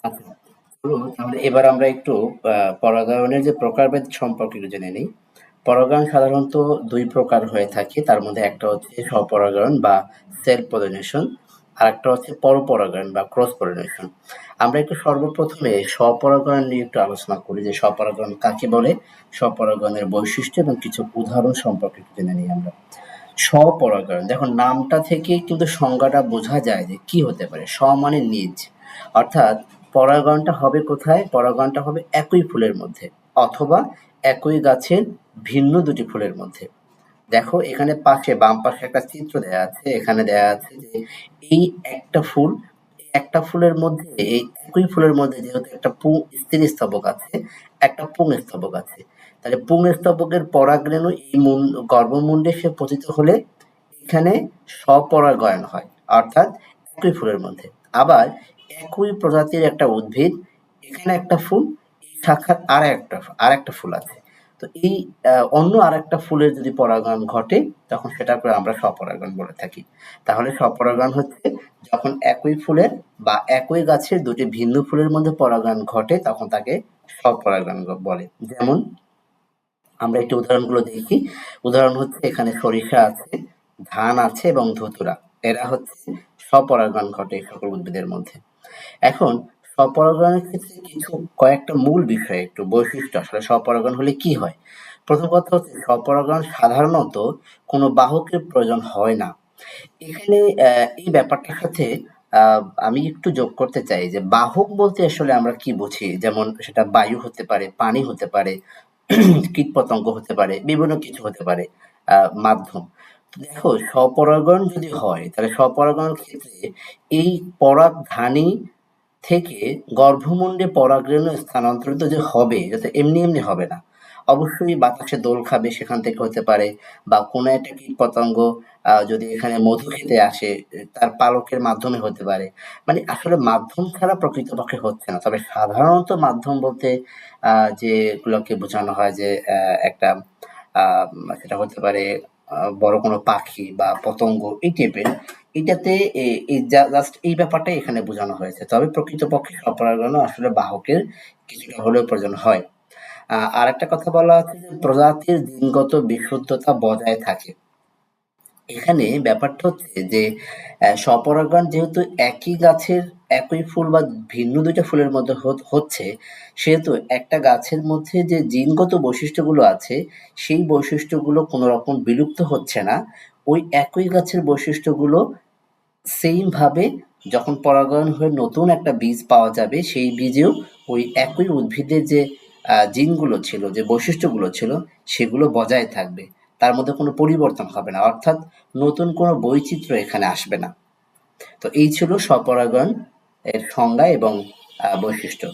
আচ্ছা, চলুন তাহলে এবার আমরা একটু পরাগায়নের যে প্রকারভেদ সম্পর্কে একটু জেনে নিই। পরাগায়ন সাধারণত ২ প্রকার হয়ে থাকে। তার মধ্যে একটা হচ্ছে স্বপরাগায়ন বা সেলফ পলিনেশন, আরেকটা হচ্ছে পরপরাগায়ন বা ক্রস পলিনেশন। আমরা একটু সর্বপ্রথমে স্বপরাগায়ন নিয়ে একটু আলোচনা করি যে স্বপরাগায়ন কাকে বলে, স্বপরাগায়নের বৈশিষ্ট্য এবং কিছু উদাহরণ সম্পর্কে একটু জেনে নিই আমরা। স্বপরাগায়ন দেখুন নামটা থেকেই কিন্তু সংজ্ঞাটা বোঝা যায় যে কি হতে পারে। মানে নিজ, অর্থাৎ পরাগায়নটা হবে কোথায়? পরাগায়নটা হবে একই ফুলের মধ্যে অথবা একই গাছের ভিন্ন দুটি ফুলের মধ্যে। দেখো এখানে পাশে বাম পাশে একটা চিত্র দেয়া আছে। এখানে দেয়া আছে যে এই একটা ফুল, একটা ফুলের মধ্যে এই একই ফুলের মধ্যে যেহেতু একটা স্ত্রী স্তবক আছে, একটা পুংস্তবক আছে। তাহলে পুংস্তবকের পরাগরেণু এই গর্ভমুণ্ডে এসে পতিত হলে এখানে স্বপরাগায়ন হয়। অর্থাৎ একই ফুলের মধ্যে। আবার একই প্রজাতির একটা উদ্ভিদ, এখানে একটা ফুল, এই শাখার আরেকটা ফুল আছে। তো এই অন্য আরেকটা ফুলের যদি পরাগায়ন ঘটে তখন সেটাকে আমরা স্বপরাগায়ন বলে থাকি। তাহলে স্বপরাগায়ন হচ্ছে যখন একই ফুলের বা একই গাছের দুটি ভিন্ন ফুলের মধ্যে পরাগায়ন ঘটে তখন তাকে স্বপরাগায়ন বলে। যেমন আমরা একটু উদাহরণগুলো দেখি। উদাহরণ হচ্ছে এখানে সরিষা আছে, ধান আছে এবং ধুতুরা। এরা হচ্ছে স্বপরাগায়ন ঘটে এই সকল উদ্ভিদের মধ্যে। এখন স্বপরাগায়নের ক্ষেত্রে কয়েকটা মূল বিষয় একটু বৈশিষ্ট্য আসলে স্বপরাগায়ন হলে কি হয়? প্রথম কথা হচ্ছে স্বপরাগায়ন সাধারণত কোনো বাহকের প্রয়োজন হয় না। এখানে এই ব্যাপারটার সাথে আ আমি একটু যোগ করতে চাই যে বাহক বলতে আসলে আমরা কি বুঝি? যেমন সেটা বায়ু হতে পারে, পানি হতে পারে, কীটপতঙ্গ হতে পারে, বিভিন্ন কিছু হতে পারে আ মাধ্যম। তো দেখো স্বপরাগায়ন যদি হয় তাহলে স্বপরাগায়নের ক্ষেত্রে এই পরাগধানী থেকে গর্ভমুণ্ডে পরাগরেণু স্থানান্তরিত যে হবে, যাতে এমনি হবে না। অবশ্যই বাতাসে দোল খাবে সেখান থেকে হতে পারে বা কোনো একটা কীটপতঙ্গ যদি এখানে মধু খেতে আসে তার পালকের মাধ্যমে হতে পারে। মানে আসলে মাধ্যম ছাড়া প্রকৃতপক্ষে হচ্ছে না। তবে সাধারণত মাধ্যম বলতে যেগুলোকে বোঝানো হয় যে একটা আ সেটা হতে পারে বড় কোনো পাখি বা পতঙ্গ এই টাইপের। এটাতে এই জাস্ট এই ব্যাপারটাই এখানে বোঝানো হয়েছে। তবে প্রকৃতপক্ষে স্বপরাগণও আসলে বাহকের কিছুটা হলেও প্রয়োজন হয়। আরেকটা কথা বলা আছে যে প্রজাতির জিনগত বিশুদ্ধতা বজায় থাকে। এখানে ব্যাপারটা হচ্ছে যে স্বপরাগণ যেহেতু একই গাছের একই ফুল বা ভিন্ন ২ টা ফুলের মধ্যে হচ্ছে, সেহেতু একটা গাছের মধ্যে যে জিনগত বৈশিষ্ট্যগুলো আছে, সেই বৈশিষ্ট্যগুলো কোনো রকম বিলুপ্ত হচ্ছে না। ওই একই গাছের বৈশিষ্ট্যগুলো সেইম ভাবে যখন পরাগায়ন হয়ে নতুন একটা বীজ পাওয়া যাবে, সেই বীজেও ওই একই উদ্ভিদের যে জিনগুলো ছিল, যে বৈশিষ্ট্যগুলো ছিল, সেগুলো বজায় থাকবে। তার মধ্যে কোনো পরিবর্তন হবে না। অর্থাৎ নতুন কোনো বৈচিত্র্য এখানে আসবে না। তো এই ছিল স্বপরাগায়ন এর সংজ্ঞা এবং বৈশিষ্ট্য।